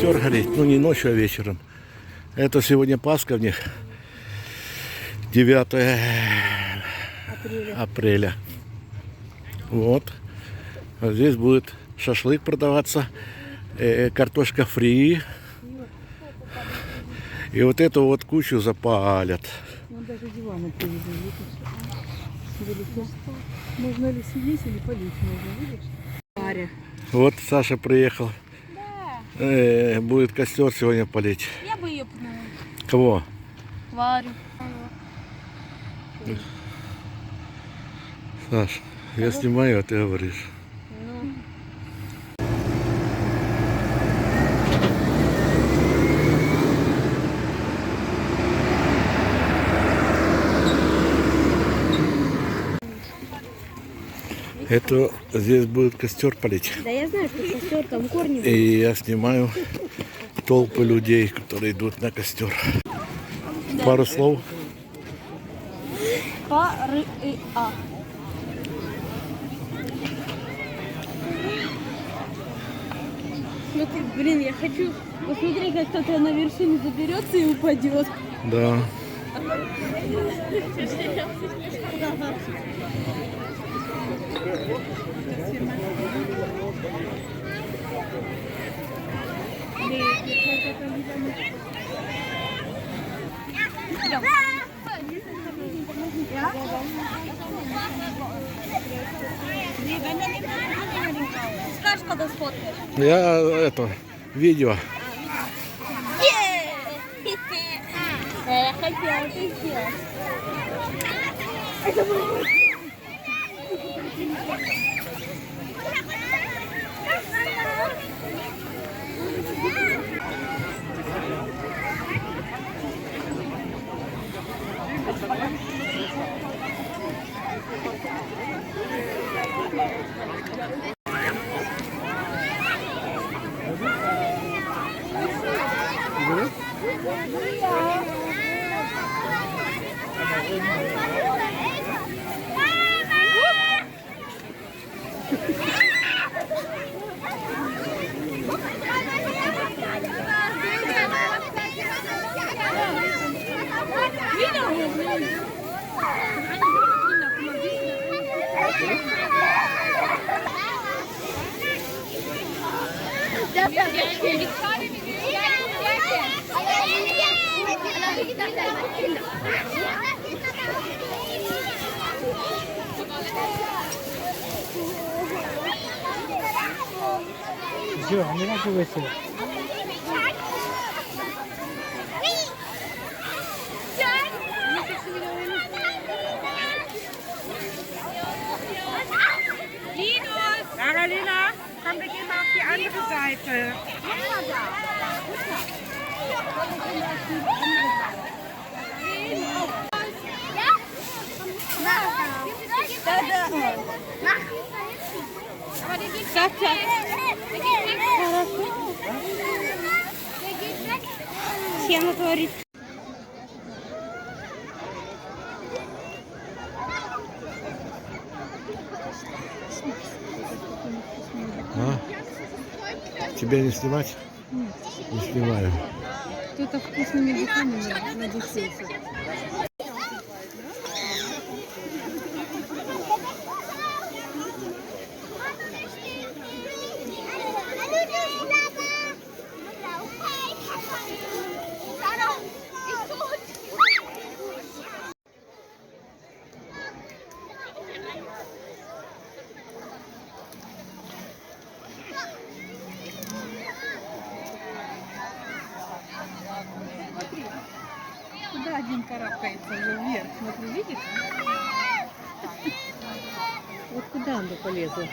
костер гореть. Ну, не ночью, а вечером. Это сегодня Пасха в них. 9 апреля. Вот. А здесь будет шашлык продаваться. Картошка фри. И вот эту вот кучу запалят. Вон даже диваны привезли, видишь? Можно ли сидеть или полить можно, видишь? Паря. Вот Саша приехал. Да. Будет костер сегодня полить. Я бы ее пнула. Кого? Варю. Саш, я снимаю, а ты говоришь. Ну. Это здесь будет костер полить. Да я знаю, что костер там корни. И я снимаю толпы людей, которые идут на костер. Пару слов. Па-ры-и-а. Смотри, блин, я хочу посмотреть, как кто-то на вершине заберется и упадет. Да. Скажешь, когда сфоткаешь? Я это видео. Я хотела это сделать. Все, не могу весело. Carolina, komm, wir gehen mal auf die andere Seite. Схема творит. А? Тебя не снимать? Не снимаю. Кто-то вкусными духами надушился. Куда один карабкается уже вверх? Смотри, видишь? Вот куда она полезла?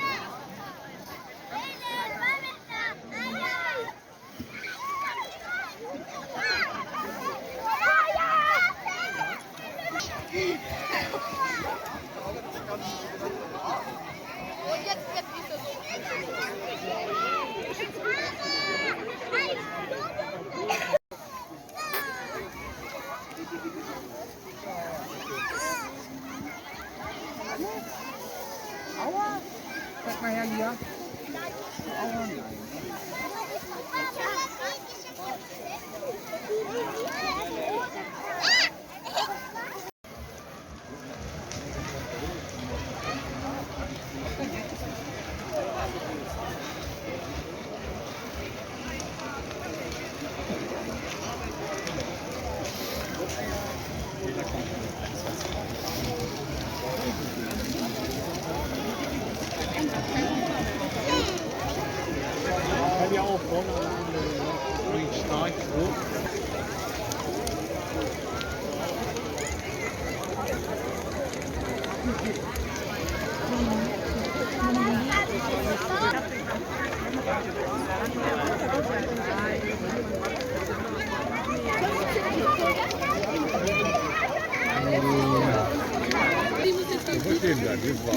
Aua! Sag mal, ja, hier. Aua, nein. Kann ja auch vorne ruhig stark hoch. Wo stehen da? Die war.